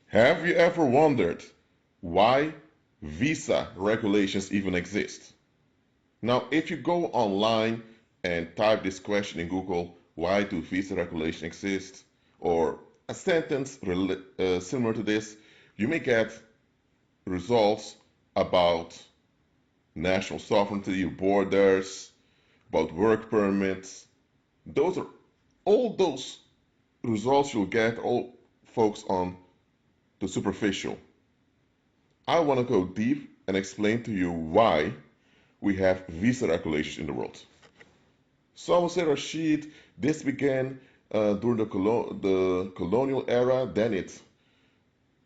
Have you ever wondered why visa regulations even exist? Now, if you go online and type this question in Google, why do visa regulations exist? Or a sentence similar to this, you may get results about national sovereignty, borders, about work permits. Those are all those results you'll get all focus on the superficial. I want to go deep and explain to you why we have visa regulations in the world. So I will say, Rashid, this began during the colonial era, then it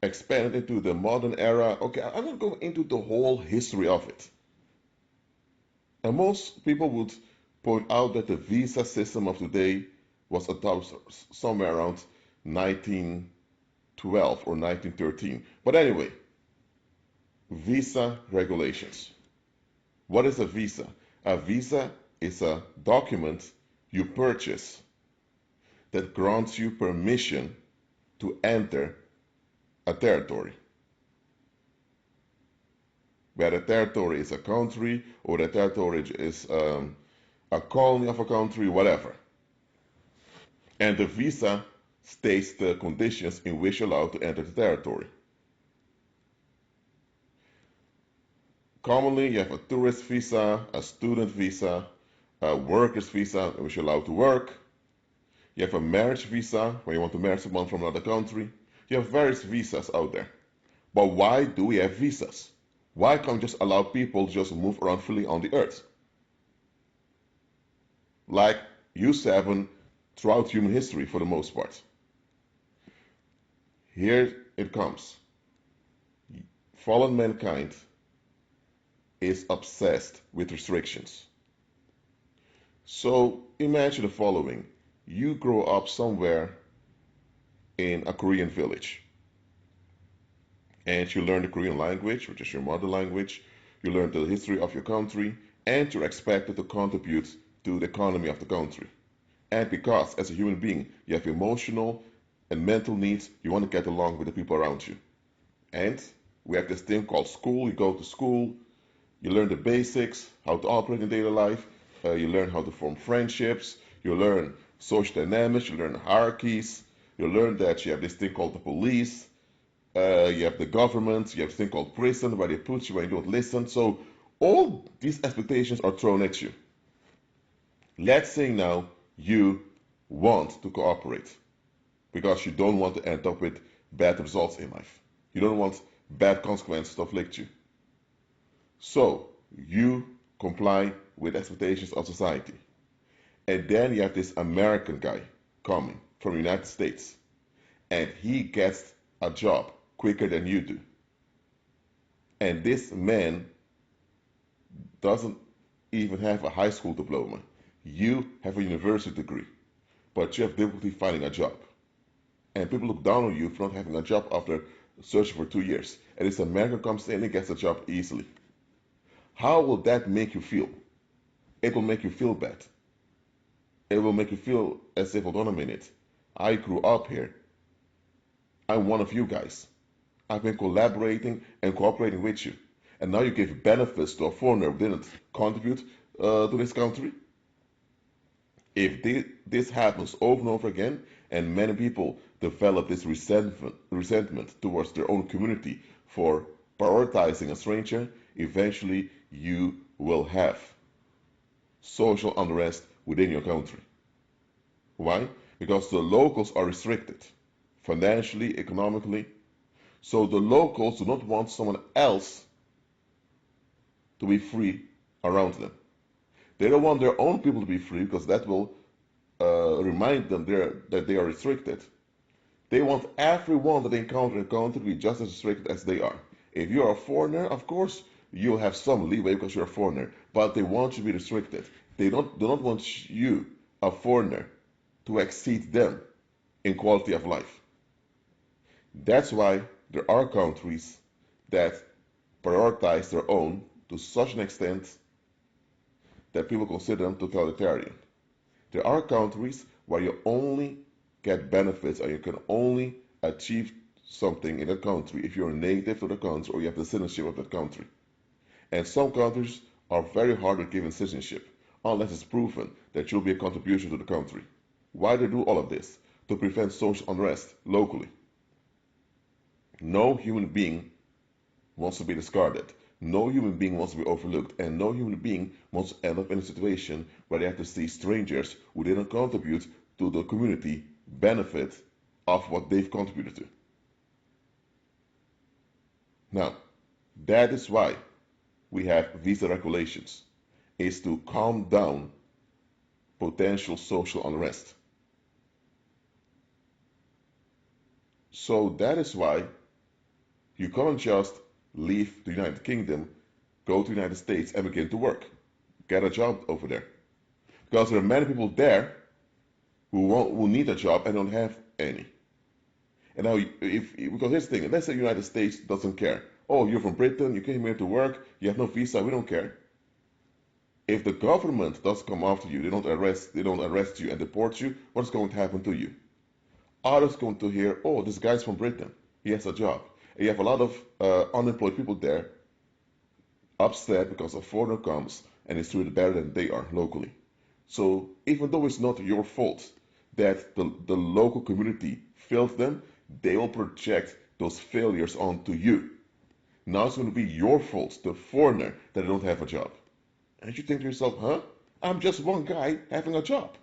expanded into the modern era. Okay, I'm not going into the whole history of it. And most people would point out that the visa system of today was adopted somewhere around 1912 or 1913. But anyway, visa regulations. What is a visa? A visa is a document you purchase that grants you permission to enter a territory. Where a territory is a country or the territory is a colony of a country, whatever. And the visa states the conditions in which you're allowed to enter the territory. Commonly, you have a tourist visa, a student visa, a worker's visa, in which you're allowed to work. You have a marriage visa, when you want to marry someone from another country. You have various visas out there. But why do we have visas? Why can't we just allow people to just move around freely on the earth? Like used to happen throughout human history for the most part. Here it comes. Fallen mankind is obsessed with restrictions. So imagine the following. You grow up somewhere in a Korean village and you learn the Korean language, which is your mother language. You learn the history of your country and you're expected to contribute to the economy of the country. And because as a human being you have emotional and mental needs, you want to get along with the people around you. And we have this thing called school. You go to school, you learn the basics, how to operate in daily life. You learn how to form friendships. You learn social dynamics. You learn hierarchies. You learn that you have this thing called the police. You have the government. You have this thing called prison where they put you when you don't listen. So all these expectations are thrown at you. Let's say now you want to cooperate because you don't want to end up with bad results in life. You don't want bad consequences to afflict you. So you comply with expectations of society. And then you have this American guy coming from the United States. And he gets a job quicker than you do. And this man doesn't even have a high school diploma. You have a university degree. But you have difficulty finding a job. And people look down on you for not having a job after searching for 2 years. And this American comes in and gets a job easily. How will that make you feel? It will make you feel bad. It will make you feel as if, hold on a minute, I grew up here. I'm one of you guys. I've been collaborating and cooperating with you. And now you give benefits to a foreigner who didn't contribute to this country. If this happens over and over again, and many people develop this resentment towards their own community for prioritizing a stranger, eventually you will have social unrest within your country. Why? Because the locals are restricted financially, economically. So the locals do not want someone else to be free around them. They don't want their own people to be free because that will remind them that they are restricted. They want everyone that they encounter in the country to be just as restricted as they are. If you are a foreigner, of course, you'll have some leeway because you're a foreigner, but they want you to be restricted. They do not want you, a foreigner, to exceed them in quality of life. That's why there are countries that prioritize their own to such an extent that people consider them totalitarian. There are countries where you only get benefits or you can only achieve something in that country if you're a native to the country or you have the citizenship of that country. And some countries are very hard at giving citizenship unless it's proven that you'll be a contribution to the country. Why do they do all of this? To prevent social unrest locally. No human being wants to be discarded. No human being wants to be overlooked, and no human being wants to end up in a situation where they have to see strangers who didn't contribute to the community benefit of what they've contributed to. Now, that is why we have visa regulations, is to calm down potential social unrest. So that is why you can't just leave the United Kingdom, go to the United States and begin to work, get a job over there. Because there are many people there who need a job and don't have any. And now, because here's the thing, let's say the United States doesn't care. Oh, you're from Britain, you came here to work, you have no visa, we don't care. If the government does come after you, they don't arrest you and deport you, what's going to happen to you? Others going to hear, oh, this guy's from Britain, he has a job. And you have a lot of unemployed people there, upset because a foreigner comes and is treated better than they are locally. So even though it's not your fault that the local community failed them, they will project those failures onto you. Now it's going to be your fault, the foreigner, that they don't have a job. And you think to yourself, huh? I'm just one guy having a job.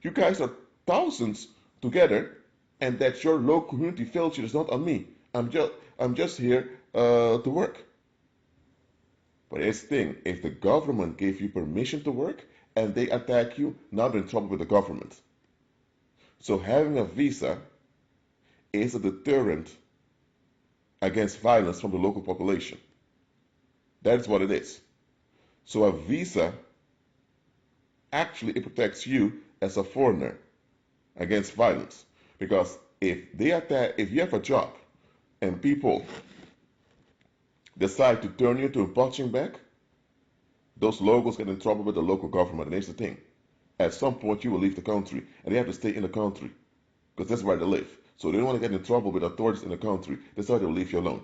You guys are thousands together, and that your local community failed you is not on me. I'm just here to work. But here's the thing, if the government gave you permission to work and they attack you, now they're in trouble with the government. So having a visa is a deterrent against violence from the local population. That is what it is. So a visa, actually it protects you as a foreigner against violence. Because if you have a job and people decide to turn you into a punching bag, those locals get in trouble with the local government. And here's the thing, at some point you will leave the country and they have to stay in the country because that's where they live. So they don't want to get in trouble with authorities in the country. That's why they'll leave you alone.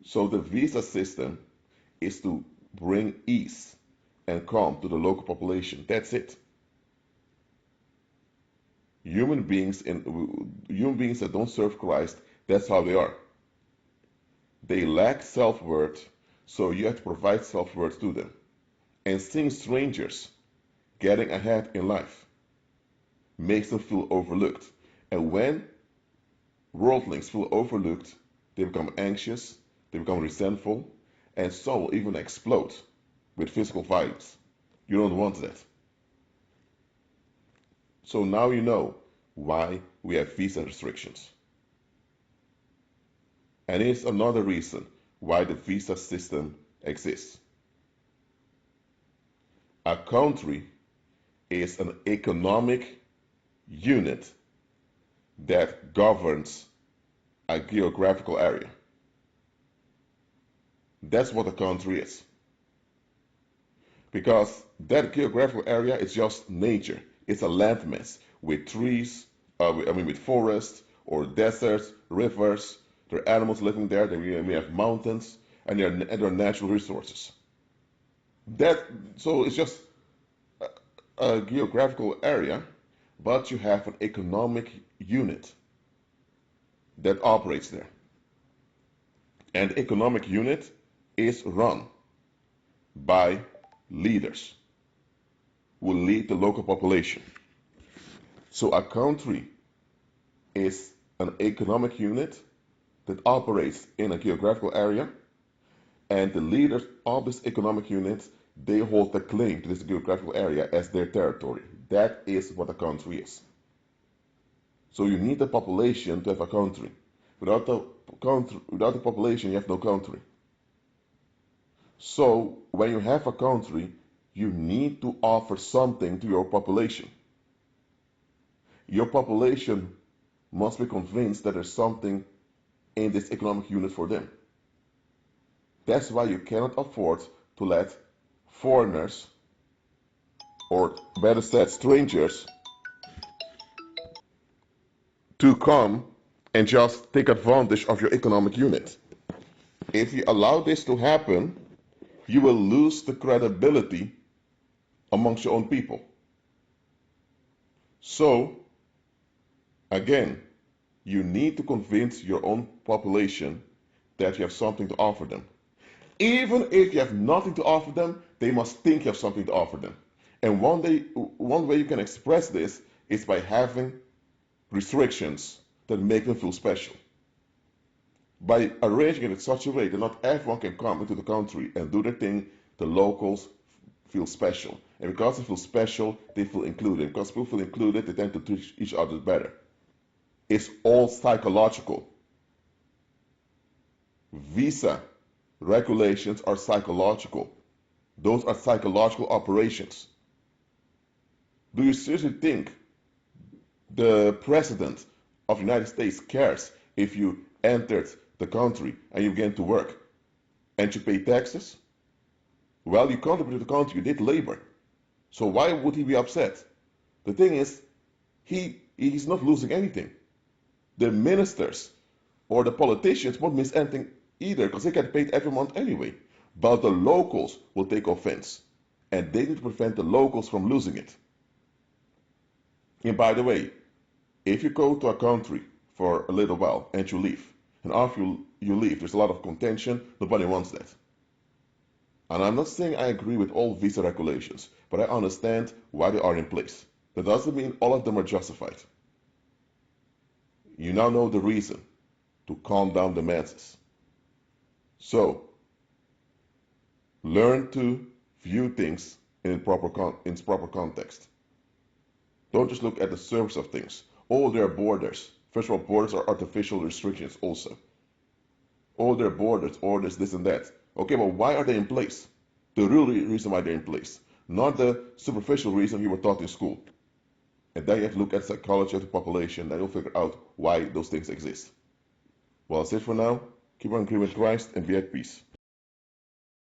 So the visa system is to bring ease and calm to the local population. That's it. Human beings that don't serve Christ, that's how they are. They lack self-worth, so you have to provide self-worth to them. And seeing strangers getting ahead in life makes them feel overlooked. And when worldlings feel overlooked, they become anxious, they become resentful, and some will even explode with physical violence. You don't want that. So now you know why we have visa restrictions. And here's another reason why the visa system exists. A country is an economic unit that governs a geographical area. That's what a country is. Because that geographical area is just nature. It's a landmass with trees, with forests or deserts, rivers. There are animals living there. We have mountains, and there are natural resources. So it's just a geographical area, but you have an economic unit that operates there. And the economic unit is run by leaders who lead the local population. So a country is an economic unit that operates in a geographical area, and the leaders of this economic unit, they hold the claim to this geographical area as their territory. That is what a country is. So you need the population to have a country. Without the population, you have no country. So when you have a country, you need to offer something to your population. Your population must be convinced that there's something in this economic unit for them. That's why you cannot afford to let foreigners, or better said, strangers, to come and just take advantage of your economic unit. If you allow this to happen, you will lose the credibility amongst your own people. So, again, you need to convince your own population that you have something to offer them. Even if you have nothing to offer them, they must think you have something to offer them. And one way you can express this is by having restrictions that make them feel special. By arranging it in such a way that not everyone can come into the country and do their thing, the locals feel special. And because they feel special, they feel included. Because people feel included, they tend to treat each other better. It's all psychological. Visa regulations are psychological. Those are psychological operations. Do you seriously think the president of the United States cares if you entered the country and you began to work and you pay taxes? Well, you contributed to the country, you did labor. So why would he be upset? The thing is, he's not losing anything. The ministers or the politicians won't miss anything either because they get paid every month anyway. But the locals will take offense. And they need to prevent the locals from losing it. And by the way, if you go to a country for a little while and you leave, and after you leave, there's a lot of contention, nobody wants that. And I'm not saying I agree with all visa regulations, but I understand why they are in place. That doesn't mean all of them are justified. You now know the reason to calm down the masses. So, learn to view things in proper context. Don't just look at the surface of things. Oh, there are borders. First of all, borders are artificial restrictions also. Oh, there are borders, orders, this and that. Okay, but why are they in place? The real reason why they're in place, not the superficial reason you were taught in school. And then you have to look at psychology of the population, and you'll figure out why those things exist. Well, that's it for now. Keep on agreeing with Christ and be at peace.